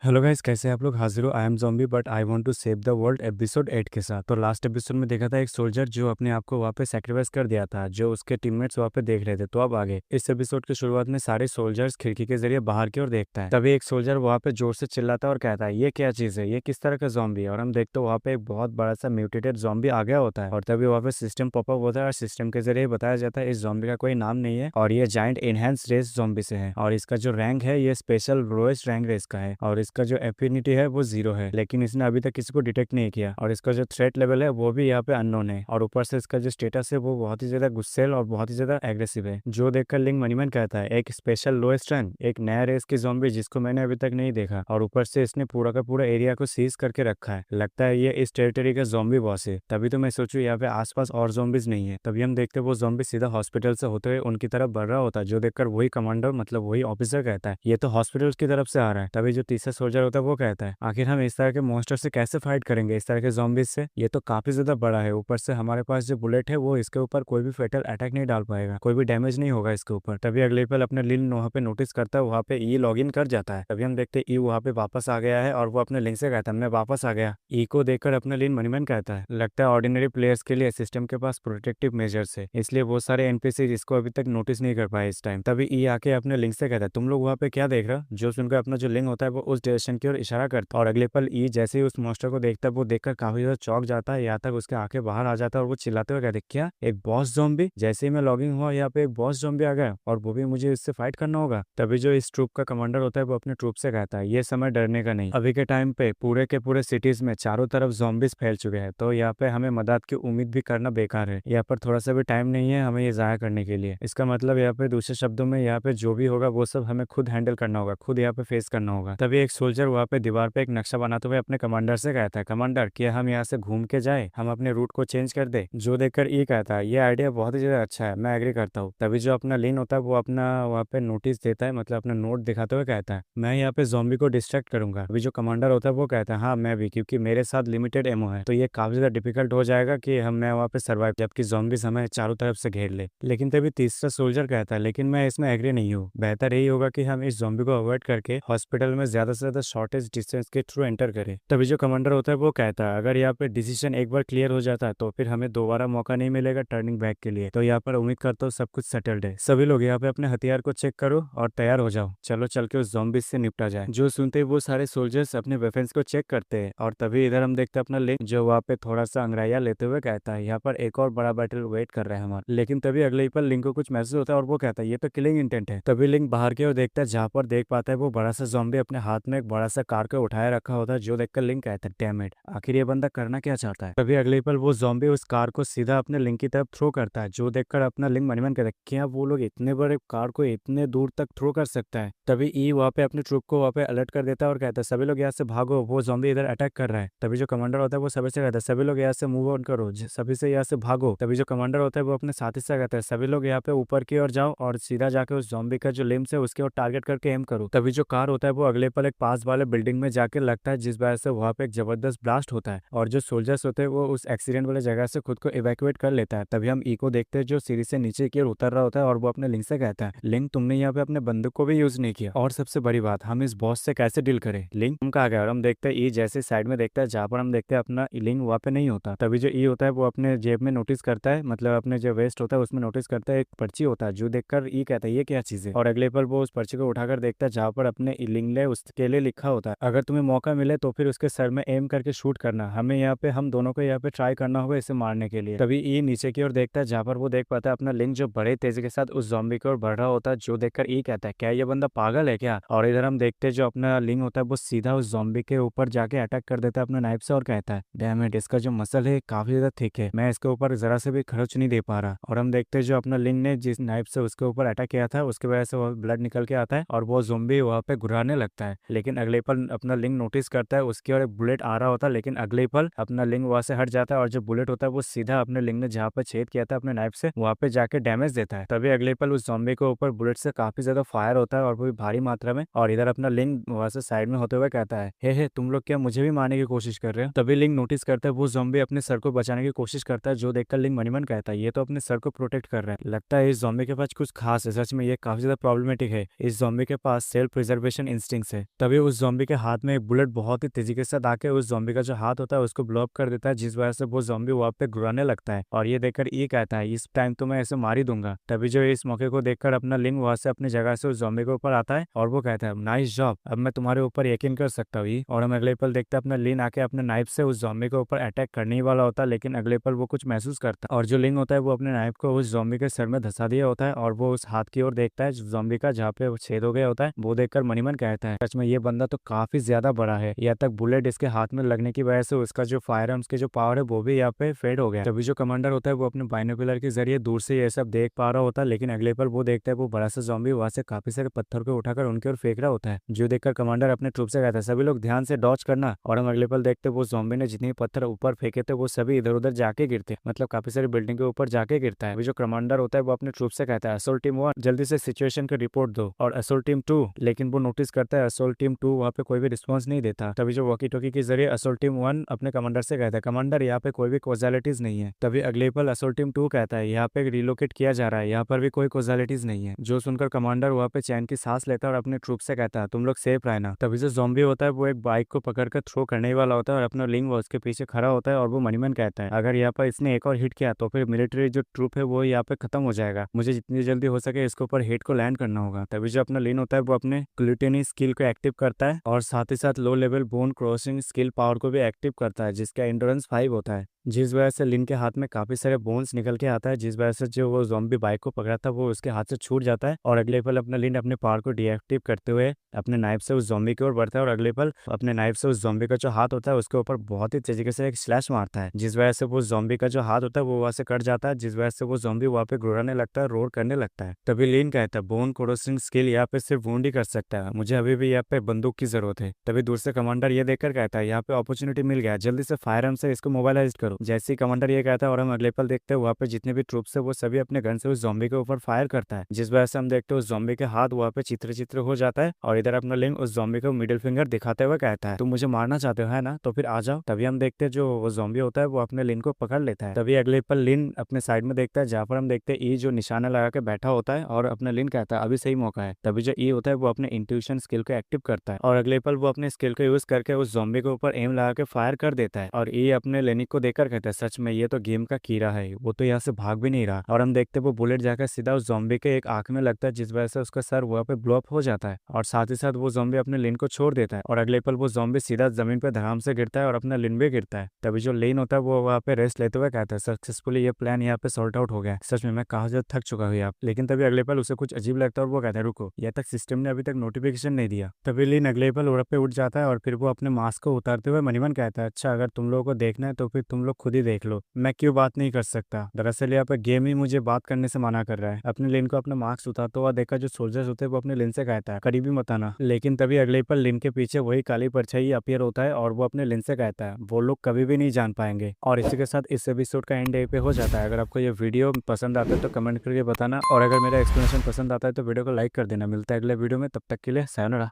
Hello guys, कैसे हैं आप लोग। हाजिर हो I am zombie but I want to save the world episode 8 के साथ। तो लास्ट एपिसोड में देखा था एक सोल्जर जो अपने आप को वहाँ पे सेक्रीफाइस कर दिया था, जो उसके टीममेट्स वहाँ पे देख रहे थे। तो अब आगे इस एपिसोड की शुरुआत में सारे सोल्जर्स खिड़की के जरिए बाहर की ओर देखता है। तभी एक सोल्जर वहाँ पे जोर से चिल्लाता है और कहता है, ये क्या चीज़ है, ये किस तरह का जॉम्बी है। और हम देखते हैं वहाँ पे एक बहुत बड़ा सा म्यूटेटेड जॉम्बी आ गया होता है। और तभी वहाँ पे सिस्टम पॉपअप होता है और सिस्टम के जरिए बताया जाता है इस जॉम्बी का कोई नाम नहीं है और ये जाइंट इनहेंस रेस जॉम्बी से है। और इसका जो रैंक है ये स्पेशल लोएस्ट रैंक रेस का है और इसका जो एफिनिटी है वो 0 है, लेकिन इसने अभी तक किसी को डिटेक्ट नहीं किया। और इसका जो थ्रेट लेवल है वो भी यहाँ पे अननोन है। और ऊपर से इसका जो स्टेटस है वो बहुत ही ज्यादा गुस्सेल और बहुत ही ज्यादा एग्रेसिव है। जो देखकर लिंक मनीमन कहता है, एक स्पेशल लोएस्ट रैंक, एक नया रेस की ज़ॉम्बी जिसको मैंने अभी तक नहीं देखा। और ऊपर से इसने पूरा का पूरा एरिया को सीज करके रखा है। लगता है ये इस टेरिटरी का ज़ॉम्बी बॉस है। तभी तो मैं सोचूं यहाँ पे आसपास और ज़ॉम्बीज नहीं है। तभी हम देखते वो ज़ॉम्बी सीधा हॉस्पिटल से होते हुए उनकी तरफ बढ़ रहा होता है। जो देखकर वही कमांडर मतलब वही ऑफिसर कहता है, ये तो हॉस्पिटल की तरफ से आ रहा है। तभी जो तीसरा सोल्जर होता है वो कहता है, आखिर हम इस तरह के मॉन्स्टर से कैसे फाइट करेंगे, इस तरह के zombies से। ये तो काफी ज्यादा बड़ा है। ऊपर से हमारे पास जो बुलेट है वो इसके ऊपर कोई भी फेटल अटैक नहीं डाल पाएगा, कोई भी डैमेज नहीं होगा इसके ऊपर। तभी अगले पल अपने लिन वहाँ पे नोटिस करता है, वहाँ पे ई लॉग इन कर जाता है। तभी हम देखते हैं ई वहाँ पे वापस आ गया है और वो अपने लिंक से कहता है, मैं वापस आ गया। ई को देखकर अपने लिन मनीमन कहता है, लगता है ऑर्डिनरी प्लेयर्स के लिए सिस्टम के पास प्रोटेक्टिव मेजर्स है, इसलिए वो सारे एनपीसी इसको अभी तक नोटिस नहीं कर पाए इस टाइम। तभी ई आके अपने लिंक से कहता है, तुम लोग वहाँ पे क्या देख रहे हो। जो सुनकर अपना जो लिंक होता है वो उस डायरेक्शन की ओर इशारा करता है। और अगले पल ई जैसे ही उस मॉन्स्टर को देखता है वो देखकर काफी ज्यादा चौंक जाता है। यहाँ तक उसके आंखें बाहर आ जाता है और वो चिल्लाते हुए कहते, क्या एक बॉस ज़ॉम्बी। जैसे ही मैं लॉगिंग हुआ यहाँ पे एक बॉस ज़ॉम्बी आ गया और वो भी मुझे इससे फाइट करना होगा। तभी जो इस ट्रूप का कमांडर होता है वो अपने ट्रूप से कहता है, ये समय डरने का नहीं। अभी के टाइम पे पूरे के पूरे सिटीज में चारों तरफ ज़ॉम्बीज फैल चुके हैं, तो यहाँ पे हमें मदद की उम्मीद भी करना बेकार है। यहाँ पर थोड़ा सा भी टाइम नहीं है हमें ये जाया करने के लिए। इसका मतलब यहाँ पे दूसरे शब्दों में यहाँ पे जो भी होगा वो सब हमें खुद हैंडल करना होगा, खुद यहाँ पे फेस करना होगा। तभी एक सोल्जर वहाँ पे दीवार पे एक नक्शा बनाते हुए अपने कमांडर से कहता है, कमांडर क्या हम यहाँ से घूम के जाए, हम अपने रूट को चेंज कर दे। जो देखकर ई कहता है, ये आइडिया बहुत ही ज्यादा अच्छा है, मैं एग्री करता हूँ। तभी जो अपना लीन होता है वो अपना वहाँ पे नोटिस देता है, मतलब अपना नोट दिखाते हुए कहता है, मैं यहाँ पे ज़ॉम्बी को डिस्ट्रैक्ट करूंगा। अभी जो कमांडर होता है वो कहता है, हाँ मैं भी, क्योंकि मेरे साथ लिमिटेड एमओ है, तो ये काफी ज्यादा डिफिकल्ट हो जाएगा कि हम मैं वहाँ पे सर्वाइव, जबकि ज़ॉम्बीज हमें चारों तरफ से घेर ले। लेकिन तभी तीसरा सोल्जर कहता है, लेकिन मैं इसमें एग्री नहीं हूँ, बेहतर यही होगा कि हम इस ज़ॉम्बी को अवॉइड करके हॉस्पिटल में ज्यादा से ज्यादा शॉर्टेज डिस्टेंस के थ्रू एंटर करें। तभी जो कमांडर होता है वो कहता है, अगर यहाँ पे डिसीजन एक बार क्लियर हो जाता है तो फिर हमें दोबारा मौका नहीं मिलेगा टर्निंग बैक के लिए। तो यहाँ पर उम्मीद करता हूँ सब कुछ सेटल्ड है। सभी लोग यहाँ पे अपने हथियार को चेक करो और तैयार हो जाओ, चलो चल के उस ज़ॉम्बी से निपटा जाए। जो सुनते ही वो सारे सोल्जर्स अपने वेपन्स को चेक करते हैं। और तभी इधर हम देखते हैं अपना लिंक जो वहाँ पे थोड़ा सा अंग्रेया लेते हुए कहता है, यहाँ पर एक और बड़ा बैटल वेट कर रहा है हमारा। लेकिन तभी अगले ही पर लिंक को कुछ मैसेज होता है और वो कहता है, ये तो किलिंग इंटेंट है। तभी लिंक बाहर की ओर देखता है, जहाँ पर देख पाता है वो बड़ा सा ज़ॉम्बी अपने हाथ में एक बड़ा सा कार को उठाए रखा होता है। जो देखकर लिंक कहता है, डैम इट, आखिर ये बंदा करना क्या चाहता है। तभी अगले पल वो ज़ॉम्बी उस कार को सीधा अपने लिंक की तरफ थ्रो करता है। जो देखकर अपना लिंक मनीमन कहता है, क्या वो लोग इतने बड़े कार को इतने दूर तक थ्रो कर सकता है। तभी ई वहाँ पे अपने ट्रूप को वहाँ पे अलर्ट कर देता है और कहता है, सभी लोग यहाँ से भागो, वो ज़ॉम्बी इधर अटैक कर रहा है। तभी जो कमांडर होता है वो सभी से कहता है, सभी लोग यहाँ से मूव ऑन करो, सभी से यहाँ से भागो। तभी जो कमांडर होता है वो अपने साथी से कहता है, सभी लोग यहाँ पे ऊपर की ओर जाओ और सीधा जाके उस ज़ॉम्बी का जो लिम्स है उसके ओर टारगेट करके एम करो। तभी जो कार होता है वो अगले पल एक पास वाले बिल्डिंग में जाके लगता है, जिस वजह से वहाँ पे एक जबरदस्त ब्लास्ट होता है और जो सोल्जर्स होते हैं वो उस एक्सीडेंट वाले जगह से खुद को इवैक्यूएट कर लेता है। तभी हम ई को देखते हैं जो सीढ़ी से नीचे की ओर उतर रहा होता है और वो अपने लिंक से कहता है, लिंक तुमने यहाँ पे अपने बंदूक को भी यूज नहीं किया, और सबसे बड़ी बात, हम इस बॉस से कैसे डील करें। लिंक हम कहा गया और हम देखते हैं ई जैसे साइड में देखता है जहाँ पर हम देखते हैं अपना लिंक वहाँ पे नहीं होता। तभी जो ई होता है वो अपने जेब में नोटिस करता है, मतलब अपने जो वेस्ट होता है उसमें नोटिस करता है एक पर्ची होता है। जो देखकर ई कहता है, ये क्या चीज है। और अगले पर वो उस पर्ची को उठाकर देखता है जहाँ पर अपने लिंक ले उसके लिए लिखा होता है, अगर तुम्हें मौका मिले तो फिर उसके सर में एम करके शूट करना, हमें यहाँ पे हम दोनों को यहाँ पे ट्राई करना होगा इसे मारने के लिए। तभी ई नीचे की ओर देखता है जहाँ पर वो देख पाता है अपना लिंक जो बड़े तेजी के साथ उस ज़ॉम्बी की ओर बढ़ रहा होता है। जो देखकर ई कहता है, क्या ये बंदा पागल है क्या। और इधर हम देखते हैं जो अपना लिंक होता है वो सीधा उस ज़ॉम्बी के ऊपर जाके अटैक कर देता है अपने नाइफ से और कहता है, डैम इट, इसका जो मसल है काफी ज्यादा थिक है, मैं इसके ऊपर जरा से भी खर्च नहीं दे पा रहा। और हम देखते हैं जो अपना लिंक ने जिस नाइफ से उसके ऊपर अटैक किया था उसकी वजह से वो ब्लड निकल के आता है और वो ज़ॉम्बी वहाँ पे घुराने लगता है। लेकिन अगले पल अपना लिंक नोटिस करता है उसकी और एक बुलेट आ रहा होता है, लेकिन अगले पल अपना लिंक वहां से हट जाता है और जो बुलेट होता है वो सीधा अपने लिंक ने जहाँ पे छेद किया था अपने नाइफ से वहाँ पे जाके डैमेज देता है। तभी अगले पल उस ज़ॉम्बी के ऊपर बुलेट से काफी ज्यादा फायर होता है और वो भी भारी मात्रा में। और इधर अपना लिंक वहां से साइड में होते हुए कहता है, हे तुम लोग क्या मुझे भी मारने की कोशिश कर रहे हो। तभी लिंक नोटिस करता है वो ज़ॉम्बी अपने सर को बचाने की कोशिश करता है। जो देखकर लिंक मनीमन कहता है, ये तो अपने सर को प्रोटेक्ट कर रहा है, लगता है इस ज़ॉम्बी के पास कुछ खास है। सच में ये काफी ज्यादा प्रॉब्लमेटिक है, इस ज़ॉम्बी के पास सेल्फ प्रिजर्वेशन इंस्टिंक्ट्स है। तभी तभी उस ज़ॉम्बी के हाथ में एक बुलेट बहुत ही तेजी के साथ आके उस ज़ॉम्बी का जो हाथ होता है उसको ब्लॉक कर देता है, जिस वजह से वो ज़ॉम्बी वहाँ पे गुर्राने लगता है। और ये देखकर ई कहता है इस टाइम तो मैं ऐसे मार ही दूंगा। तभी जो इस मौके को देखकर अपना लिंग वहां से अपनी जगह से उस ज़ॉम्बी के ऊपर आता है और वो कहता है नाइस जॉब, अब मैं तुम्हारे ऊपर यकीन कर सकता हूँ। और हम अगले पल देखते हैं अपना लिन आके अपने नाइफ से उस ज़ॉम्बी के ऊपर अटैक करने ही वाला होता है, लेकिन अगले पल वो कुछ महसूस करता है और जो लिंग होता है वो अपने नाइफ को उस ज़ॉम्बी के सर में धंसा दिया होता है और वो उस हाथ की ओर देखता है ज़ॉम्बी का जहाँ पे वो छेद हो गया होता है। वो देखकर मनीमन कहता है सच में ये बंदा तो काफी ज्यादा बड़ा है, यहाँ तक बुलेट इसके हाथ में लगने की वजह से उसका जो फायर आर्म्स के जो पावर है वो भी यहाँ पे फेड हो गया। तभी जो कमांडर होता है वो अपने बाइनोकुलर के जरिए दूर से ये सब देख पा रहा होता है, लेकिन अगले पल वो देखता है वो बड़ा सा ज़ॉम्बी वहां से काफी सारे पत्थर को उठाकर उनकी ओर फेंक रहा होता है। जो देखकर कमांडर अपने ट्रूप से कहता है सभी लोग ध्यान से डॉज करना। और हम अगले पल देखते वो ज़ॉम्बी ने जितने पत्थर ऊपर फेंके थे वो सभी इधर उधर जाके गिरते, मतलब काफी सारी बिल्डिंग के ऊपर जाके गिरता है। जो कमांडर होता है वो अपने ट्रूप से कहता है असोल्ट टीम 1 जल्दी से सिचुएशन की रिपोर्ट दो, और असोल्ट टीम 2, लेकिन वो नोटिस करता है असोल्ट टीम 2 वहाँ पे कोई भी रिस्पॉन्स नहीं देता। तभी जो वॉकी टॉकी के जरिए असोल्ट टीम 1 अपने कमांडर से कहता है कमांडर यहाँ पे कोई भी कॉजालिटीज नहीं है। तभी अगले पल असोल्ट टीम 2 कहता है यहाँ पे रिलोकेट किया जा रहा है, यहाँ पर भी कोई कॉजालिटीज नहीं है। जो सुनकर कमांडर वहाँ पे चैन की सांस लेता है और अपने ट्रूप से कहता है तुम लोग सेफ रहना। तभी जो ज़ॉम्बी होता है वो एक बाइक को पकड़कर थ्रो करने ही वाला होता है और अपना लिंग वो उसके पीछे खड़ा होता है और वो मनीमन कहता है अगर यहाँ पर इसने एक और हिट किया तो फिर मिलिट्री जो ट्रूप है वो यहाँ पे खत्म हो जाएगा, मुझे जितनी जल्दी हो सके इसके ऊपर हिट को लैंड करना होगा। तभी जो अपना लिन होता है वो अपने ग्लूटेनी स्किल को एक्टिव करता है और साथ ही साथ low level bone crossing skill power को भी एक्टिव करता है जिसका एंड्योरेंस 5 होता है, जिस वजह से लिन के हाथ में काफी सारे बोन्स निकल के आता है, जिस वजह से जो वो ज़ॉम्बी बाइक को पकड़ा था वो उसके हाथ से छूट जाता है। और अगले पल अपना लिन अपने पावर को डीएक्टिव करते हुए अपने नाइफ से उस ज़ॉम्बी की ओर बढ़ता है और अगले पल अपने नाइफ से उस ज़ॉम्बी का जो हाथ होता है उसके ऊपर बहुत ही तरीके से एक स्लैश मारता है, जिस वजह से वो ज़ॉम्बी का जो हाथ होता है वो वहां से कट जाता है, जिस वजह से वो ज़ॉम्बी वहां पे गुर्राने लगता है, रोर करने लगता है। तभी लिन कहता है बोन क्रॉसिंग स्किल यहाँ पे सिर्फ वूंड ही कर सकता है, मुझे अभी भी यहाँ पे बंदूक की जरूरत है। तभी दूसरे कमांडर ये देखकर कहता है यहाँ पे अपॉर्चुनिटी मिल गया, जल्दी से फायर आर्म से इसको मोबाइलाइज करो। जैसे कमांडर ये कहता है और हम अगले पल देखते हैं वहाँ पे जितने भी ट्रूप्स है वो सभी अपने गन से उस ज़ॉम्बी के ऊपर फायर करता है, जिस वजह से हम देखते हैं उस ज़ॉम्बी के हाथ वहाँ पे चित्र चित्र हो जाता है और इधर अपना लिंग उस ज़ॉम्बी को मिडिल फिंगर दिखाते हुए कहता है तुम मुझे मारना चाहते हो है ना, तो फिर आ जाओ। तभी हम देखते हैं जो वो ज़ॉम्बी होता है वो अपने लिन को पकड़ लेता है। तभी अगले पल लिन अपने साइड में देखता है जहाँ पर हम देखते हैं ई जो निशाना लगा के बैठा होता है और अपना लिन कहता है अभी सही मौका है। तभी जो ई होता है वो अपने इंट्यूशन स्किल को एक्टिव करता है और अगले पल वो अपने स्किल को यूज करके उस ज़ॉम्बी के ऊपर एम लगा के फायर कर देता है और ई अपने लेनिक को देखकर कहता है सच में ये तो गेम का कीड़ा है, वो तो यहाँ से भाग भी नहीं रहा। और हम देखते हैं वो बुलेट जाकर सीधा उस ज़ॉम्बी के एक आंख में लगता है, जिस वजह से उसका सर वहाँ पे ब्लॉप हो जाता है और साथ ही साथ वो ज़ॉम्बी अपने लिन को छोड़ देता है और अगले पल वो ज़ॉम्बी सीधा जमीन पे धड़ाम से गिरता है और अपना लिन भी गिरता है। तभी जो लिन होता है वो वहाँ पे रेस्ट लेते हुए कहता है सक्सेसफुली ये प्लान यहाँ पे सॉर्ट आउट हो गया, सच में मैं कहा जो थक चुका हूँ आप। लेकिन तभी अगले पल उसे कुछ अजीब लगता है और वो कहता है रुको, यहाँ तक सिस्टम ने अभी तक नोटिफिकेशन नहीं दिया। तभी लिन अगले पल उड़ पे उठ जाता है और फिर वो अपने मास्क को उतारते हुए मनीमन कहता है अच्छा अगर तुम लोगों को देखना है तो फिर तुम लोग खुद ही देख लो, मैं क्यों बात नहीं कर सकता। दरअसल यहाँ पे गेम ही मुझे बात करने से मना कर रहा है। अपने लिन को अपना मास्क उतारता हुआ देखा जो सोल्जर्स होते हैं वो अपने लिन से कहता है करीबी मत आना। लेकिन तभी अगले पल लिन के पीछे वही काली परछाई अपीयर होता है और वो अपने लिन से कहता है वो लोग कभी भी नहीं जान पाएंगे। और इसी के साथ इस एपिसोड का एंड पे हो जाता है। अगर आपको ये वीडियो पसंद आता है तो कमेंट करके बताना और अगर मेरा एक्सप्लेनेशन पसंद आता है तो वीडियो को लाइक कर देना। मिलता है अगले वीडियो में, तब तक के लिए सायोनारा।